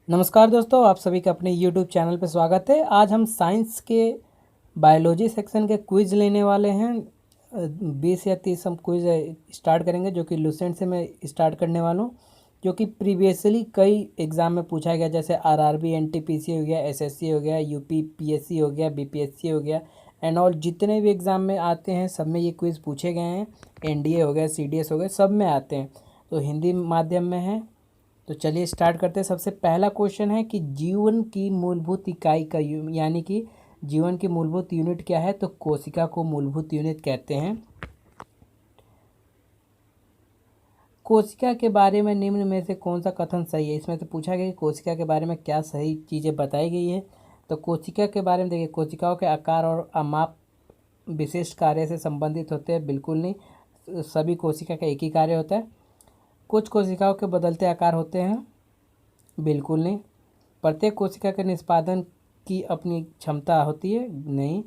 नमस्कार दोस्तों, आप सभी का अपने YouTube चैनल पर स्वागत है। आज हम साइंस के बायोलॉजी सेक्शन के क्विज़ लेने वाले हैं। 20 या 30 हम क्विज़ स्टार्ट करेंगे, जो कि लुसेंट से मैं स्टार्ट करने वाला हूँ, जो कि प्रीवियसली कई एग्ज़ाम में पूछा गया, जैसे आरआरबी, एनटीपीसी हो गया, एसएससी हो गया, यूपी पीएससी हो गया, बीपीएससी हो गया एंड ऑल। जितने भी एग्ज़ाम में आते हैं सब में ये क्विज़ पूछे गए हैं। एनडीए हो गया, सीडीएस हो गया, सब में आते हैं। तो हिंदी माध्यम में है। तो चलिए स्टार्ट करते हैं। सबसे पहला क्वेश्चन है कि जीवन की मूलभूत इकाई का यानी कि जीवन की मूलभूत यूनिट क्या है? तो कोशिका को मूलभूत यूनिट कहते हैं। कोशिका के बारे में निम्न में से कौन सा कथन सही है? इसमें से पूछा गया कि कोशिका के बारे में क्या सही चीज़ें बताई गई है। तो कोशिका के बारे में देखिए, कोशिकाओं के आकार और माप विशिष्ट कार्य से संबंधित होते हैं? बिल्कुल नहीं, सभी कोशिका का एक ही कार्य होता है। कुछ कोशिकाओं के बदलते आकार होते हैं? बिल्कुल नहीं। प्रत्येक कोशिका के निष्पादन की अपनी क्षमता होती है? नहीं।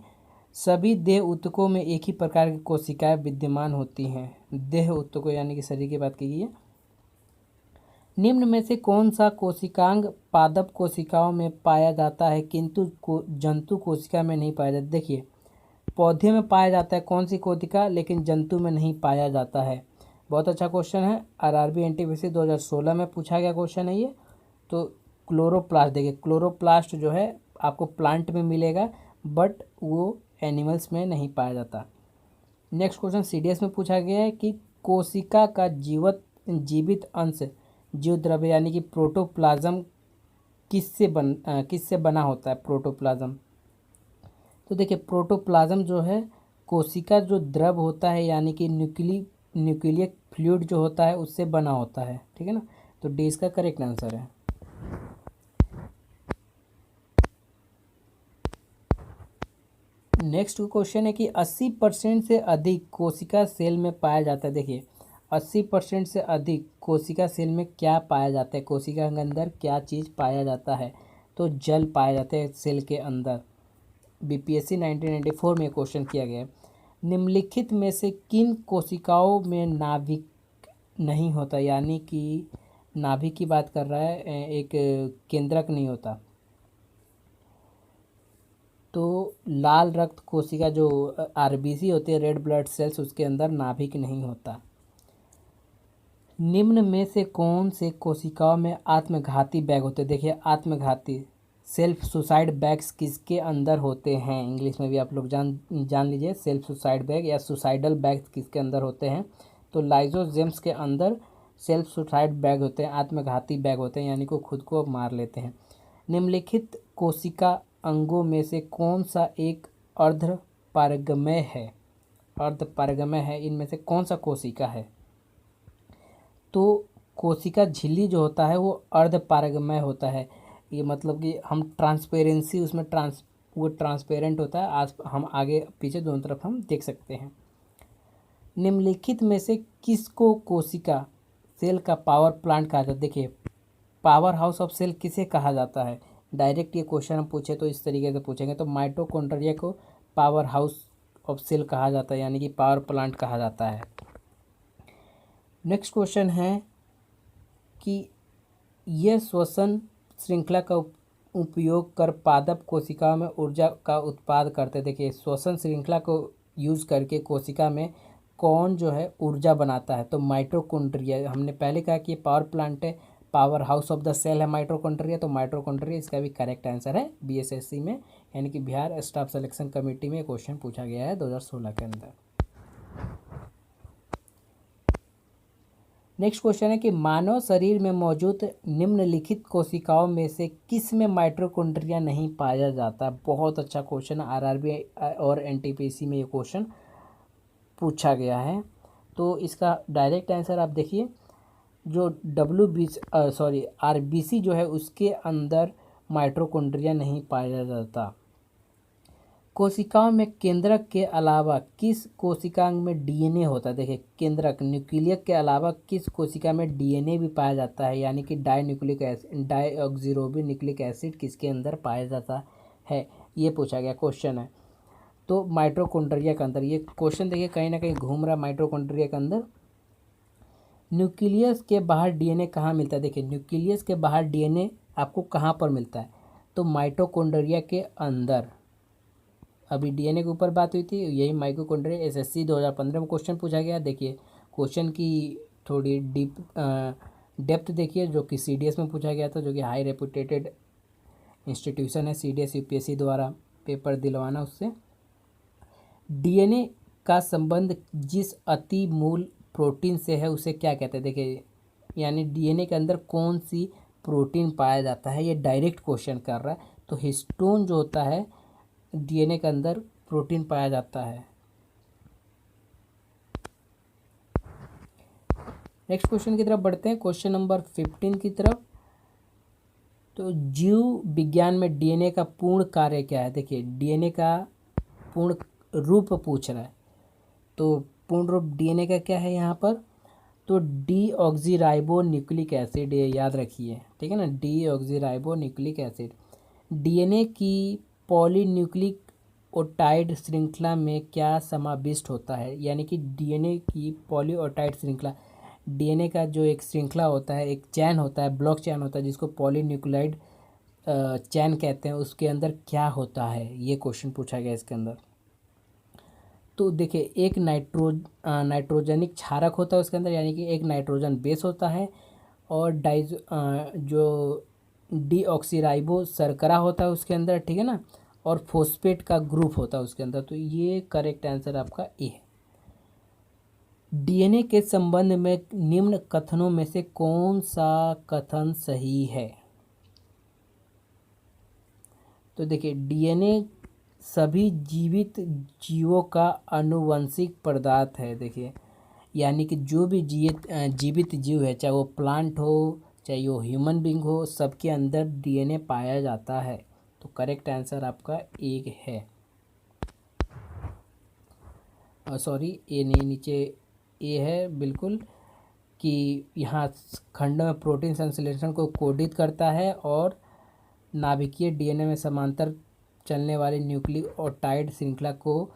सभी देह ऊतकों में एक ही प्रकार की कोशिकाएं विद्यमान होती हैं। देह ऊतकों यानी कि शरीर की बात की गई है। निम्न में से कौन सा कोशिकांग पादप कोशिकाओं में पाया जाता है किंतु जंतु कोशिका में नहीं पाया जाता? देखिए, पौधे में पाया जाता है कौन सी कोशिका, लेकिन जंतु में नहीं पाया जाता है। बहुत अच्छा क्वेश्चन है। आरआरबी एनटीपीसी 2016 में पूछा गया क्वेश्चन है ये। तो क्लोरोप्लास्ट, देखिए क्लोरोप्लास्ट जो है आपको प्लांट में मिलेगा, बट वो एनिमल्स में नहीं पाया जाता। नेक्स्ट क्वेश्चन सीडीएस में पूछा गया है कि कोशिका का जीवित अंश जीव द्रव्य यानी कि प्रोटोप्लाज्म किससे बना होता है? प्रोटोप्लाज्म, तो देखिए प्रोटोप्लाज्म जो है कोशिका जो द्रव होता है यानी कि न्यूक्लियर फ्लूइड जो होता है उससे बना होता है। ठीक है ना, तो डी इसका करेक्ट आंसर है। नेक्स्ट क्वेश्चन है कि 80% से अधिक कोशिका सेल में पाया जाता है। देखिए 80% से अधिक कोशिका सेल में क्या पाया जाता है? कोशिका के अंदर क्या चीज़ पाया जाता है? तो जल पाया जाता है सेल के अंदर। बीपीएससी 1994 में क्वेश्चन किया गया है। निम्नलिखित में से किन कोशिकाओं में नाभिक नहीं होता? यानी कि नाभिक की बात कर रहा है, एक केंद्रक नहीं होता। तो लाल रक्त कोशिका जो आरबीसी होती है, रेड ब्लड सेल्स, उसके अंदर नाभिक नहीं होता। निम्न में से कौन से कोशिकाओं में आत्मघाती बैग होते हैं? देखिए आत्मघाती सेल्फ सुसाइड बैग्स किसके अंदर होते हैं? इंग्लिश में भी आप लोग जान लीजिए, सेल्फ सुसाइड बैग या सुसाइडल बैग्स किसके अंदर होते हैं? तो लाइजोजेम्स के अंदर सेल्फ सुसाइड बैग होते हैं, आत्मघाती बैग होते हैं, यानी कि खुद को मार लेते हैं। निम्नलिखित कोशिका अंगों में से कौन सा एक अर्धपारगम्य है? अर्धपारगम्य है, इनमें से कौन सा कोशिका है? तो कोशिका झिल्ली जो होता है वो अर्धपारगम्य होता है। ये मतलब कि हम ट्रांसपेरेंसी उसमें वो ट्रांसपेरेंट होता है, आज हम आगे पीछे दोनों तरफ हम देख सकते हैं। निम्नलिखित में से किसको कोशिका सेल का पावर प्लांट कहा जाता है? देखिए पावर हाउस ऑफ सेल किसे कहा जाता है? डायरेक्ट ये क्वेश्चन हम पूछे तो इस तरीके से पूछेंगे, तो माइटोकॉन्ड्रिया को पावर हाउस ऑफ सेल कहा जाता है, यानी कि पावर प्लांट कहा जाता है। नेक्स्ट क्वेश्चन है कि यह श्वसन श्रृंखला का उपयोग कर पादप कोशिकाओं में ऊर्जा का उत्पाद करते हैं। देखिए श्वसन श्रृंखला को यूज़ करके कोशिका में कौन जो है ऊर्जा बनाता है? तो माइटोकॉन्ड्रिया। हमने पहले कहा कि पावर प्लांट है, power house of the cell है माइटोकॉन्ड्रिया, तो माइटोकॉन्ड्रिया इसका भी करेक्ट आंसर है बीएसएससी में, यानी कि बिहार स्टाफ सिलेक्शन कमेटी में क्वेश्चन पूछा गया है 2016 के अंदर। नेक्स्ट क्वेश्चन है कि मानव शरीर में मौजूद निम्नलिखित कोशिकाओं में से किस में माइटोकॉन्ड्रिया नहीं पाया जाता? बहुत अच्छा क्वेश्चन, आरआरबी और एनटीपीसी में ये क्वेश्चन पूछा गया है। तो इसका डायरेक्ट आंसर आप देखिए, जो आरबीसी जो है उसके अंदर माइटोकॉन्ड्रिया नहीं पाया जाता। कोशिकाओं में केंद्रक के अलावा किस कोशिकांग में डीएनए होता है? देखिए केंद्रक न्यूक्लियस के अलावा किस कोशिका में डीएनए भी पाया जाता है? यानी कि डाईऑक्सिरिबो न्यूक्लिक एसिड किसके अंदर पाया जाता है? ये पूछा गया क्वेश्चन है। तो माइटोकॉन्ड्रिया के अंदर, ये क्वेश्चन देखिए कहीं ना कहीं घूम रहा है माइटोकॉन्ड्रिया के अंदर। न्यूक्लियस के बाहर डीएनए कहाँ मिलता है? देखिए न्यूक्लियस के बाहर डीएनए आपको कहाँ पर मिलता है? तो माइटोकॉन्ड्रिया के अंदर। अभी डीएनए के ऊपर बात हुई थी, यही माइटोकॉन्ड्रिया एसएससी 2015 में क्वेश्चन पूछा गया। देखिए क्वेश्चन की थोड़ी डेप्थ देखिए, जो कि सीडीएस में पूछा गया था, जो कि हाई रेपुटेटेड इंस्टीट्यूशन है सीडीएस यूपीएससी द्वारा पेपर दिलवाना उससे। डीएनए का संबंध जिस अति मूल प्रोटीन से है उसे क्या कहते हैं? देखिए यानी डीएनए के अंदर कौन सी प्रोटीन पाया जाता है, ये डायरेक्ट क्वेश्चन कर रहा है। तो हिस्टोन जो होता है डीएनए के अंदर प्रोटीन पाया जाता है। नेक्स्ट क्वेश्चन की तरफ बढ़ते हैं, क्वेश्चन नंबर 15 की तरफ। तो जीव विज्ञान में डीएनए का पूर्ण कार्य क्या है? देखिए डीएनए का पूर्ण रूप पूछ रहा है, तो पूर्ण रूप डीएनए का क्या है यहाँ पर? तो डीऑक्सीराइबो न्यूक्लिक एसिड, ये याद रखिए, ठीक है ना, डीऑक्सीराइबो न्यूक्लिक एसिड। डीएनए की पॉलीन्यूक्लिक ओटाइड श्रृंखला में क्या समाविष्ट होता है? यानी कि डीएनए की पॉलीओटाइड श्रृंखला, डीएनए का जो एक श्रृंखला होता है, एक चैन होता है, ब्लॉक चैन होता है, जिसको पॉलीन्यूक्लाइड चैन कहते हैं, उसके अंदर क्या होता है? ये क्वेश्चन पूछा गया इसके अंदर। तो देखिए एक नाइट्रोजनिक क्षारक होता है उसके अंदर, यानी कि एक नाइट्रोजन बेस होता है, और जो डीऑक्सीराइबो शर्करा होता है उसके अंदर, ठीक है ना, और फॉस्फेट का ग्रुप होता है उसके अंदर। तो ये करेक्ट आंसर आपका ए है। डीएनए के संबंध में निम्न कथनों में से कौन सा कथन सही है? तो देखिए डीएनए सभी जीवित जीवों का आनुवंशिक पदार्थ है। देखिए यानी कि जो भी जीवित जीव है, चाहे वो प्लांट हो चाहे वो ह्यूमन बींग हो, सबके अंदर डीएनए पाया जाता है। तो करेक्ट आंसर आपका एक है, सॉरी ए नहीं, नीचे ए है बिल्कुल, कि यहाँ खंड में प्रोटीन संश्लेषण को कोडित करता है और नाभिकीय डीएनए में समांतर चलने वाली न्यूक्लियोटाइड श्रृंखला को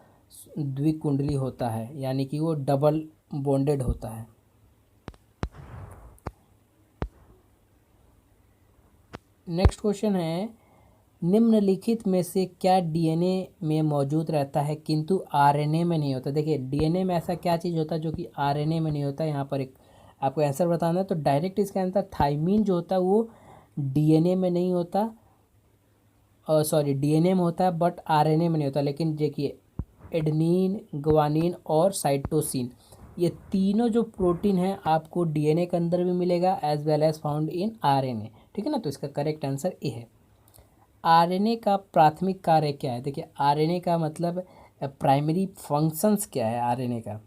द्विकुंडली होता है, यानी कि वो डबल बॉन्डेड होता है। नेक्स्ट क्वेश्चन है, निम्नलिखित में से क्या डीएनए में मौजूद रहता है किंतु आरएनए में नहीं होता? देखिए डीएनए में ऐसा क्या चीज़ होता है जो कि आरएनए में नहीं होता? यहाँ पर एक आपको आंसर बताना है, तो डायरेक्ट इसका आंसर थाइमीन जो होता है वो डीएनए में नहीं होता, सॉरी डीएनए में होता है बट आरएनए में नहीं होता। लेकिन देखिए एडेनिन, ग्वानिन और साइटोसिन, ये तीनों जो प्रोटीन हैं आपको डीएनए के अंदर भी मिलेगा as well as found in RNA, ठीक है ना। तो इसका करेक्ट आंसर ए है। आरएनए का प्राथमिक कार्य क्या है? देखिए आरएनए का मतलब प्राइमरी फंक्शंस क्या है आरएनए का?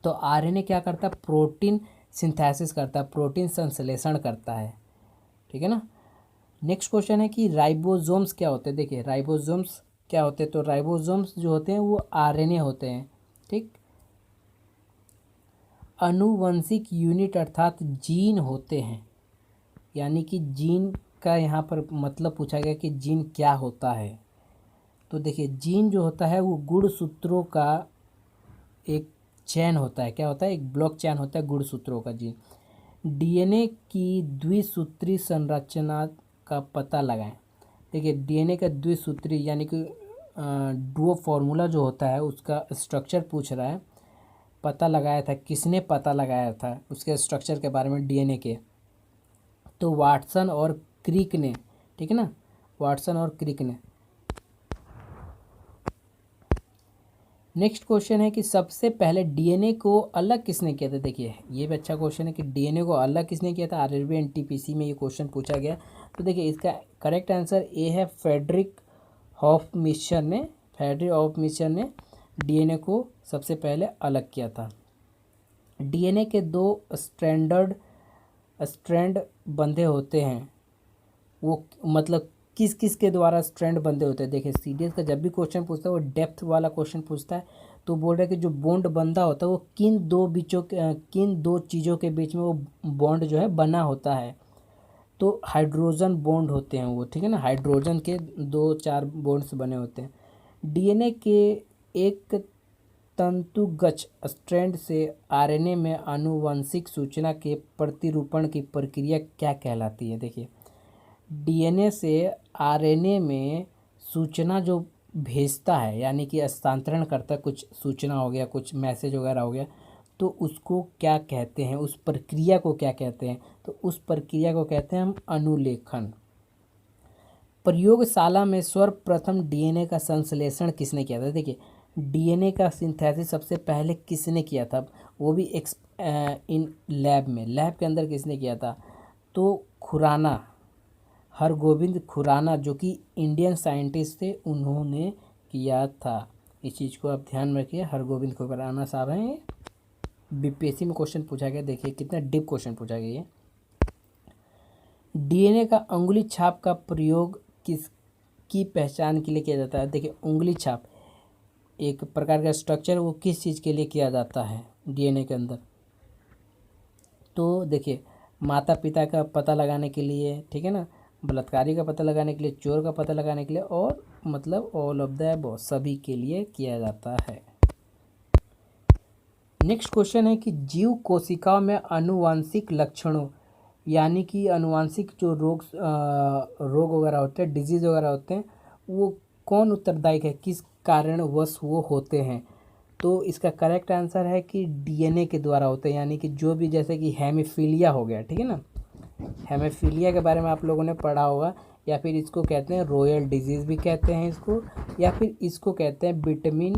तो आरएनए क्या करता है? प्रोटीन सिंथेसिस करता है, प्रोटीन संश्लेषण करता है, ठीक है ना। नेक्स्ट क्वेश्चन है कि राइबोसोम्स क्या होते हैं? देखिए राइबोसोम्स क्या होते हैं? तो राइबोसोम्स जो होते हैं वो आरएनए होते हैं, ठीक। आनुवंशिक यूनिट अर्थात जीन होते हैं, यानी कि जीन का यहाँ पर मतलब पूछा गया कि जीन क्या होता है। तो देखिए जीन जो होता है वो गुणसूत्रों का एक चैन होता है, क्या होता है? एक ब्लॉक चैन होता है गुणसूत्रों का जीन। डीएनए की द्विसूत्री संरचना का पता लगाएं। देखिए डीएनए का द्विसूत्री यानी कि डुओ फार्मूला जो होता है उसका स्ट्रक्चर पूछ रहा है, पता लगाया था, किसने पता लगाया था उसके स्ट्रक्चर के बारे में डीएनए के? तो वाटसन और क्रिक ने, ठीक है ना, वाटसन और क्रिक ने। नेक्स्ट क्वेश्चन है कि सबसे पहले डीएनए को अलग किसने किया था? देखिए ये भी अच्छा क्वेश्चन है कि डीएनए को अलग किसने किया था। आरआरबी एनटीपीसी में ये क्वेश्चन पूछा गया। तो देखिए इसका करेक्ट आंसर ए है, फ्रेडरिक हॉफमिचर ने, फ्रेडरिक हॉफमिचर ने डीएनए को सबसे पहले अलग किया था। डीएनए के दो स्ट्रैंड बंधे होते हैं, वो मतलब किस किस के द्वारा स्ट्रैंड बंधे होते हैं? देखिए सीडीएस का जब भी क्वेश्चन पूछता है वो डेप्थ वाला क्वेश्चन पूछता है, तो बोल रहा है कि जो बॉन्ड बंधा होता है वो किन दो चीज़ों के बीच में वो बॉन्ड जो है बना होता है? तो हाइड्रोजन बॉन्ड होते हैं वो, ठीक है ना, हाइड्रोजन के 2-4 बॉन्ड्स बने होते हैं। डीएनए के एक तंतुगत स्ट्रैंड से आरएनए में आनुवंशिक सूचना के प्रतिरूपण की प्रक्रिया क्या कहलाती है? देखिए डीएनए से आरएनए में सूचना जो भेजता है, यानी कि हस्तांतरण करता है, कुछ सूचना हो गया, कुछ मैसेज वगैरह हो गया, तो उसको क्या कहते हैं, उस प्रक्रिया को क्या कहते हैं? तो उस प्रक्रिया को कहते हैं हम अनुलेखन। प्रयोगशाला में सर्वप्रथम डीएनए का संश्लेषण किसने किया था? देखिए, डीएनए का सिंथेसिस सबसे पहले किसने किया था, वो भी इन लैब के अंदर किसने किया था? तो खुराना, हरगोविंद खुराना, जो कि इंडियन साइंटिस्ट थे, उन्होंने किया था। इस चीज़ को आप ध्यान में रखिए, हरगोविंद खुराना साहब हैं ये। बीपीएससी में क्वेश्चन पूछा गया, देखिए कितना डीप क्वेश्चन पूछा गया ये। डीएनए का उंगली छाप का प्रयोग किसकी पहचान के लिए किया जाता है? देखिए, उंगली छाप एक प्रकार का स्ट्रक्चर, वो किस चीज़ के लिए किया जाता है डीएनए के अंदर? तो देखिए, माता पिता का पता लगाने के लिए, ठीक है ना, बलात्कारी का पता लगाने के लिए, चोर का पता लगाने के लिए, और मतलब ऑल ऑफ द अबव, सभी के लिए किया जाता है। नेक्स्ट क्वेश्चन है कि जीव कोशिकाओं में आनुवांशिक लक्षणों, यानी कि आनुवांशिक जो रोग वगैरह होते हैं, डिजीज़ वगैरह होते हैं, वो कौन उत्तरदायी है, किस कारणवश वो होते हैं? तो इसका करेक्ट आंसर है कि डीएनए के द्वारा होते हैं, यानी कि जो भी, जैसे कि हेमीफीलिया हो गया, ठीक है ना, हेमीफीलिया के बारे में आप लोगों ने पढ़ा होगा, या फिर इसको कहते हैं रॉयल डिजीज़ भी कहते हैं इसको, या फिर इसको कहते हैं विटामिन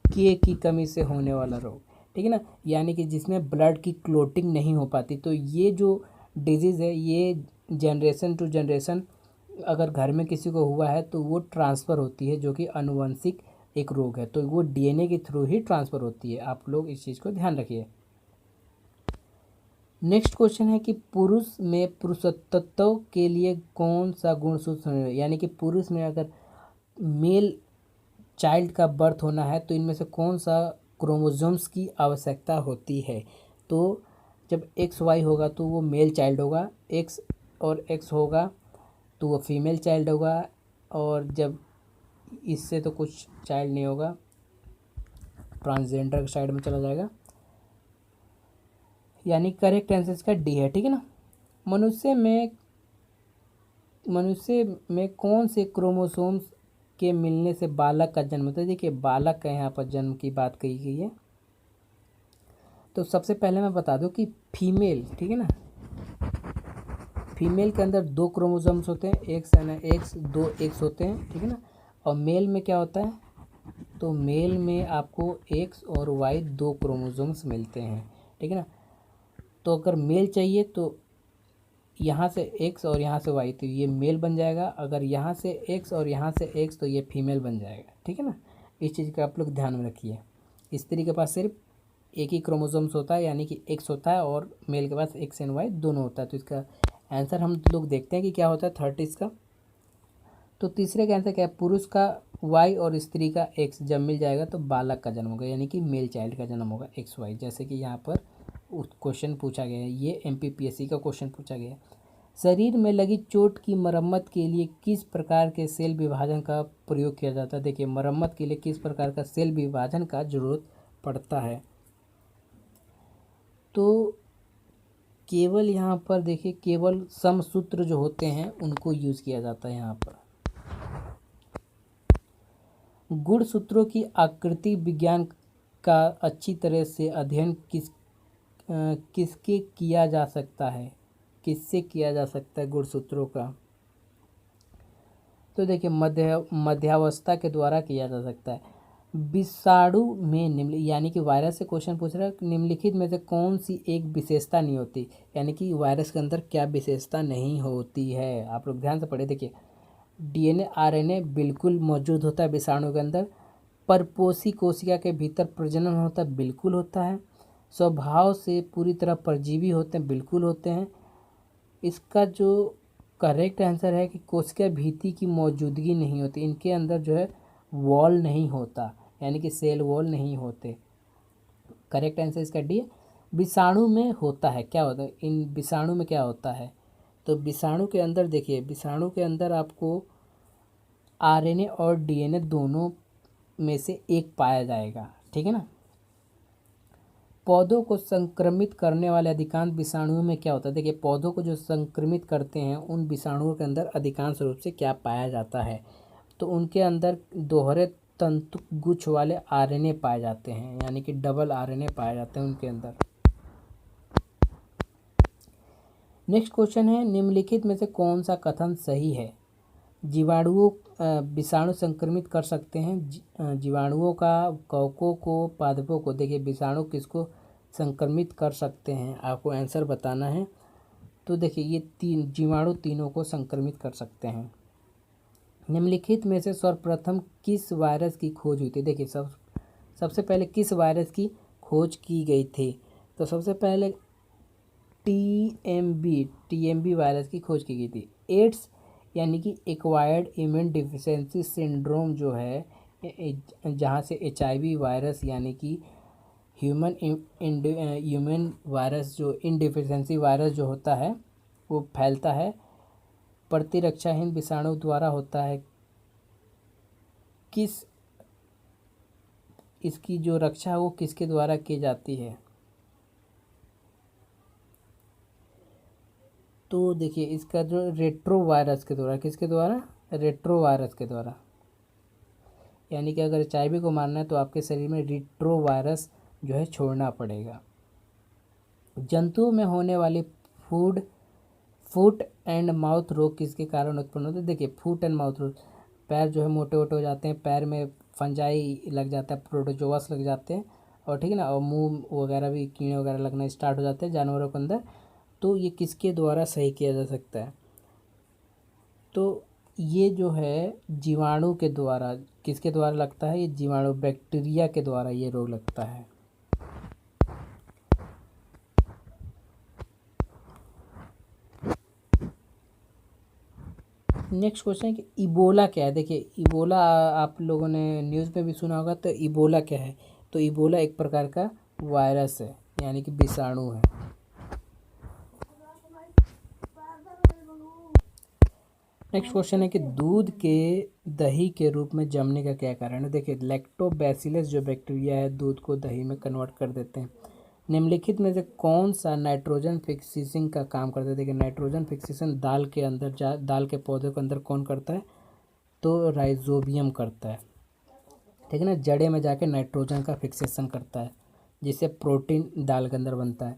के की कमी से होने वाला रोग, ठीक है ना, यानी कि जिसमें ब्लड की क्लोटिंग नहीं हो पाती। तो ये जो डिजीज़ है, ये जनरेशन टू जनरेशन अगर घर में किसी को हुआ है तो वो ट्रांसफ़र होती है, जो कि आनुवंशिक एक रोग है, तो वो डीएनए के थ्रू ही ट्रांसफ़र होती है। आप लोग इस चीज़ को ध्यान रखिए। नेक्स्ट क्वेश्चन है कि पुरुष में पुरुषत्व के लिए कौन सा गुणसूत्र है? यानी कि पुरुष में अगर मेल चाइल्ड का बर्थ होना है तो इनमें से कौन सा क्रोमोसोम्स की आवश्यकता होती है? तो जब एक्स वाई होगा तो वो मेल चाइल्ड होगा, एक्स और एक्स होगा तो वो फीमेल चाइल्ड होगा, और जब इससे तो कुछ चाइल्ड नहीं होगा, ट्रांसजेंडर साइड में चला जाएगा, यानी करेक्ट आंसर इसका डी है, ठीक है ना। मनुष्य में कौन से क्रोमोसोम्स के मिलने से बालक का जन्म होता है? देखिए, बालक का यहाँ पर जन्म की बात कही गई है। तो सबसे पहले मैं बता दूं कि फीमेल, ठीक है ना, फीमेल के अंदर 2 क्रोमोसोम्स होते हैं, एक्स एंड एक्स, 2 एक्स होते हैं, ठीक है ना। और मेल में क्या होता है? तो मेल में आपको एक्स और वाई 2 क्रोमोसोम्स मिलते हैं, ठीक है ना। तो अगर मेल चाहिए तो यहाँ से एक्स और यहाँ से वाई, तो ये मेल बन जाएगा। अगर यहाँ से एक्स और यहाँ से एक्स, तो ये फीमेल बन जाएगा, ठीक है ना। इस चीज़ का आप लोग ध्यान में रखिए। स्त्री के पास सिर्फ एक ही क्रोमोसोम्स होता है, यानी कि एक्स होता है, और मेल के पास एक्स एंड वाई दोनों होता है। तो इसका आंसर हम लोग देखते हैं कि क्या होता है 30 का। तो तीसरे का आंसर क्या है? पुरुष का वाई और स्त्री का एक्स जब मिल जाएगा तो बालक का जन्म होगा, यानी कि मेल चाइल्ड का जन्म होगा, एक्स वाई, जैसे कि यहाँ पर क्वेश्चन पूछा गया है। ये एमपीपीएससी का क्वेश्चन पूछा गया है। शरीर में लगी चोट की मरम्मत के लिए किस प्रकार के सेल विभाजन का प्रयोग किया जाता है? देखिए, मरम्मत के लिए किस प्रकार का सेल विभाजन का जरूरत पड़ता है? तो केवल यहाँ पर देखिए, केवल समसूत्र जो होते हैं उनको यूज़ किया जाता है यहाँ पर। गुणसूत्रों की आकृति विज्ञान का अच्छी तरह से अध्ययन किसके किया जा सकता है? किससे किया जा सकता है गुणसूत्रों का? तो देखिए, मध्यावस्था के द्वारा किया जा सकता है। विषाणु में यानी कि वायरस से क्वेश्चन पूछ रहा है, निम्नलिखित में से कौन सी एक विशेषता नहीं होती? यानी कि वायरस के अंदर क्या विशेषता नहीं होती है? आप लोग ध्यान से पढ़े। देखिए, डीएनए आरएनए बिल्कुल मौजूद होता है विषाणु के अंदर। परपोषी कोशिका के भीतर प्रजनन होता है, बिल्कुल होता है। स्वभाव से पूरी तरह परजीवी होते हैं, बिल्कुल होते हैं। इसका जो करेक्ट आंसर है कि कोशिका भित्ति की मौजूदगी नहीं होती, इनके अंदर जो है वॉल नहीं होता, यानी कि सेल वॉल नहीं होते। करेक्ट आंसर इसका डी है। विषाणु में होता है, क्या होता है इन विषाणु में, क्या होता है? तो विषाणु के अंदर देखिए, विषाणु के अंदर आपको आरएनए और डीएनए दोनों में से एक पाया जाएगा, ठीक है ना। पौधों को संक्रमित करने वाले अधिकांश विषाणुओं में क्या होता है? देखिए, पौधों को जो संक्रमित करते हैं उन विषाणुओं के अंदर अधिकांश रूप से क्या पाया जाता है? तो उनके अंदर दोहरे तंतु गुच्छ वाले आरएनए पाए जाते हैं, यानी कि डबल आरएनए पाए जाते हैं उनके अंदर। नेक्स्ट क्वेश्चन है, निम्नलिखित में से कौन सा कथन सही है? जीवाणुओं विषाणु संक्रमित कर सकते हैं। जीवाणुओं का कवकों को, पादपों को। देखिए, विषाणु किसको संक्रमित कर सकते हैं, आपको आंसर बताना है। तो देखिए, ये तीन जीवाणु तीनों को संक्रमित कर सकते हैं। निम्नलिखित में से सर्वप्रथम किस वायरस की खोज हुई थी? देखिए, सबसे पहले किस वायरस की खोज की गई थी? तो सबसे पहले टीएमबी वायरस की खोज की गई थी। एड्स यानी कि एक्वायर्ड इम्यून डिफिशियंसी सिंड्रोम जो है, जहाँ से एचआईवी वायरस यानी कि ह्यूमन वायरस जो इनडिफिशियंसी वायरस जो होता है वो फैलता है, प्रतिरक्षाहीन विषाणु द्वारा होता है। इसकी जो रक्षा है वो किसके द्वारा की जाती है? तो देखिए, इसका जो रेट्रो वायरस के द्वारा, किसके द्वारा? रेट्रो वायरस के द्वारा। यानी कि अगर एचआईवी को मारना है तो आपके शरीर में रेट्रो वायरस जो है छोड़ना पड़ेगा। जंतुओं में होने वाली फुट एंड माउथ रोग किसके कारण उत्पन्न होते हैं? देखिए, फुट एंड माउथ रोग, पैर जो है मोटे मोटे हो जाते हैं, पैर में फंजाई लग जाता है, प्रोटोजोआस लग जाते हैं, और ठीक है ना, और मुंह वगैरह भी कीड़े वगैरह लगना स्टार्ट हो जाते हैं जानवरों के अंदर। तो ये किसके द्वारा सही किया जा सकता है? तो ये जो है जीवाणु के द्वारा, किसके द्वारा लगता है? ये जीवाणु, बैक्टीरिया के द्वारा ये रोग लगता है। नेक्स्ट क्वेश्चन है कि इबोला क्या है? देखिए, इबोला आप लोगों ने न्यूज़ में भी सुना होगा। तो इबोला क्या है? तो इबोला एक प्रकार का वायरस है, यानी कि विषाणु है। नेक्स्ट क्वेश्चन है कि दूध के दही के रूप में जमने का क्या कारण है? देखिए, लैक्टोबैसिलस जो बैक्टीरिया है दूध को दही में कन्वर्ट कर देते हैं। निम्नलिखित में से कौन सा नाइट्रोजन फिक्सिंग का काम करता है? देखिए, नाइट्रोजन फिक्सेशन दाल के अंदर दाल के पौधे के अंदर कौन करता है? तो राइजोबियम करता है, ठीक है ना। जड़े में जाके नाइट्रोजन का फिक्सेशन करता है, जिससे प्रोटीन दाल के अंदर बनता है।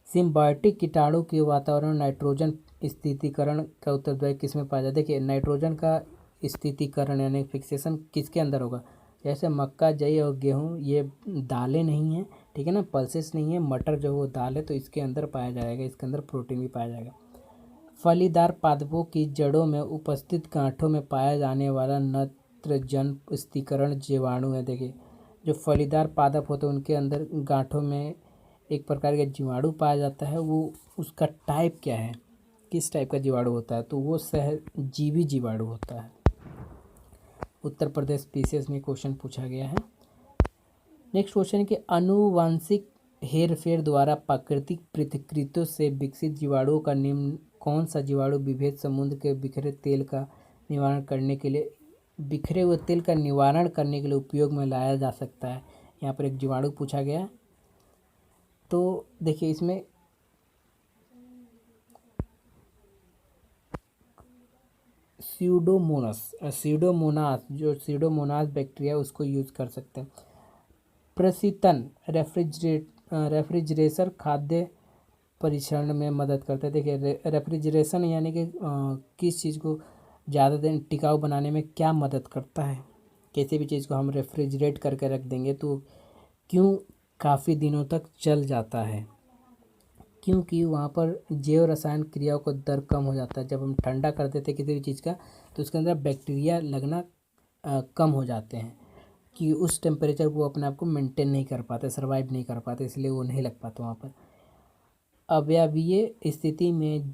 सिम्बायोटिक कीटाणु के वातावरण नाइट्रोजन स्थितीकरण का उत्तरदायी किसमें पाया जाता है? देखिए, नाइट्रोजन का स्थितीकरण यानी फिक्सेशन किसके अंदर होगा? जैसे मक्का, जई और गेहूँ ये दालें नहीं हैं, ठीक है ना, पल्सेस नहीं है। मटर जो वो दाल है, तो इसके अंदर पाया जाएगा, इसके अंदर प्रोटीन भी पाया जाएगा। फलीदार पादपों की जड़ों में उपस्थित गांठों में पाया जाने वाला नत्रजन स्थिरीकरण जीवाणु है। देखिए, जो फलीदार पादप होते हैं उनके अंदर गांठों में एक प्रकार का जीवाणु पाया जाता है। वो उसका टाइप क्या है, किस टाइप का जीवाणु होता है? तो वो सहजीवी जीवाणु होता है। उत्तर प्रदेश पीसीएस में क्वेश्चन पूछा गया है। नेक्स्ट क्वेश्चन है कि आनुवंशिक हेरफेर द्वारा प्राकृतिक पृथक्कृतों से विकसित जीवाणुओं का निम्न कौन सा जीवाणु विभेद समुद्र के बिखरे तेल का निवारण करने के लिए, बिखरे हुए तेल का निवारण करने के लिए उपयोग में लाया जा सकता है? यहाँ पर एक जीवाणु पूछा गया है। तो देखिए, इसमें स्यूडोमोनास जो स्यूडोमोनास बैक्टीरिया उसको यूज कर सकते हैं। प्रशीतन रेफ्रिजरेशन खाद्य परिक्षण में मदद करता है। देखिए, रेफ्रिजरेशन यानी कि किस चीज़ को ज़्यादा दिन टिकाऊ बनाने में क्या मदद करता है? किसी भी चीज़ को हम रेफ्रिजरेट करके रख देंगे तो क्यों काफ़ी दिनों तक चल जाता है? क्योंकि वहाँ पर जैव रसायन क्रियाओं का दर कम हो जाता है। जब हम ठंडा कर देते हैं किसी भी चीज़ का, तो उसके अंदर बैक्टीरिया लगना कम हो जाते हैं, कि उस टेम्परेचर वो अपने आप को मेंटेन नहीं कर पाते, सर्वाइव नहीं कर पाते, इसलिए वो नहीं लग पाते वहाँ पर। अव्यवीय स्थिति में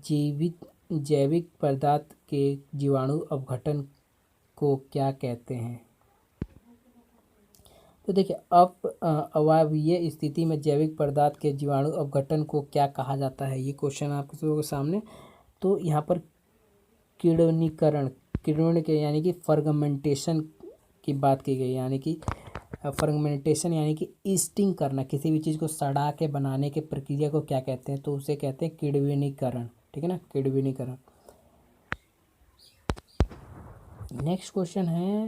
जैविक पदार्थ के जीवाणु अपघटन को क्या कहते हैं? तो देखिए, अवायवीय स्थिति में जैविक पदार्थ के जीवाणु अपघटन को क्या कहा जाता है? ये क्वेश्चन आपके लोगों के सामने। तो यहाँ पर किण्वन के यानी कि फर्गमेंटेशन की बात की गई, यानी कि फर्मेंटेशन यानी कि ईस्टिंग करना, किसी भी चीज़ को सड़ा के बनाने के प्रक्रिया को क्या कहते हैं, तो उसे कहते हैं किण्विनीकरण। ठीक है ना, किण्विनीकरण। नेक्स्ट क्वेश्चन है,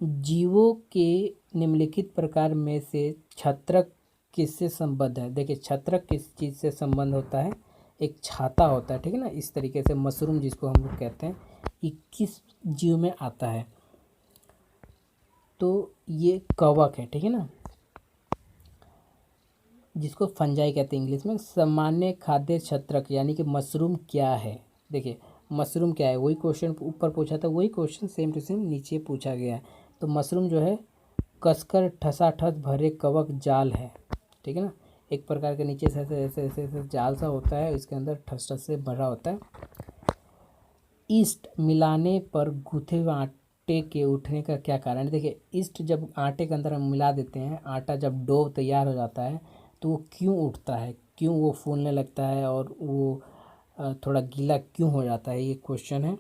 जीवों के निम्नलिखित प्रकार में से छत्रक किससे संबद्ध है। देखिए छत्रक किस चीज़ से संबंध होता है, एक छाता होता है, ठीक है ना, इस तरीके से मशरूम जिसको हम लोग कहते हैं, ये किस जीव में आता है, तो ये कवक है, ठीक है ना, जिसको फंजाई कहते हैं इंग्लिश में। सामान्य खाद्य छत्रक यानी कि मशरूम क्या है। देखिए मशरूम क्या है, वही क्वेश्चन ऊपर पूछा था, वही क्वेश्चन सेम टू सेम नीचे पूछा गया है। तो मशरूम जो है कसकर ठसाठस भरे कवक जाल है, ठीक है ना, एक प्रकार के नीचे से ऐसे ऐसे ऐसे ऐसे जाल सा होता है, इसके अंदर ठस ठस से भरा होता है। ईस्ट मिलाने पर गूथे हुए आटे के उठने का क्या कारण है। देखिए ईस्ट जब आटे के अंदर हम मिला देते हैं, आटा जब डो तैयार हो जाता है तो वो क्यों उठता है, क्यों वो फूलने लगता है और वो थोड़ा गीला क्यों हो जाता है, ये क्वेश्चन है।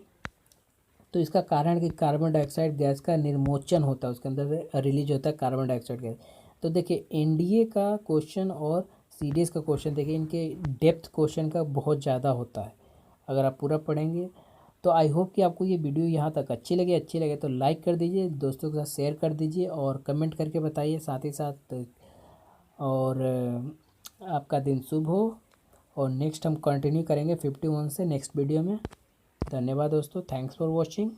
तो इसका कारण कि कार्बन डाइऑक्साइड गैस का निर्मोचन होता है, उसके अंदर से रिलीज होता है कार्बन डाइऑक्साइड गैस। तो देखिए एनडीए का क्वेश्चन और सीडीएस का क्वेश्चन, देखिए इनके डेप्थ क्वेश्चन का बहुत ज़्यादा होता है अगर आप पूरा पढ़ेंगे। तो आई होप कि आपको ये वीडियो यहाँ तक अच्छी लगे तो लाइक कर दीजिए, दोस्तों के साथ शेयर कर दीजिए और कमेंट करके बताइए साथ ही साथ। और आपका दिन शुभ हो। और नेक्स्ट हम कंटिन्यू करेंगे 51 से नेक्स्ट वीडियो में। धन्यवाद दोस्तों, थैंक्स फॉर वॉचिंग।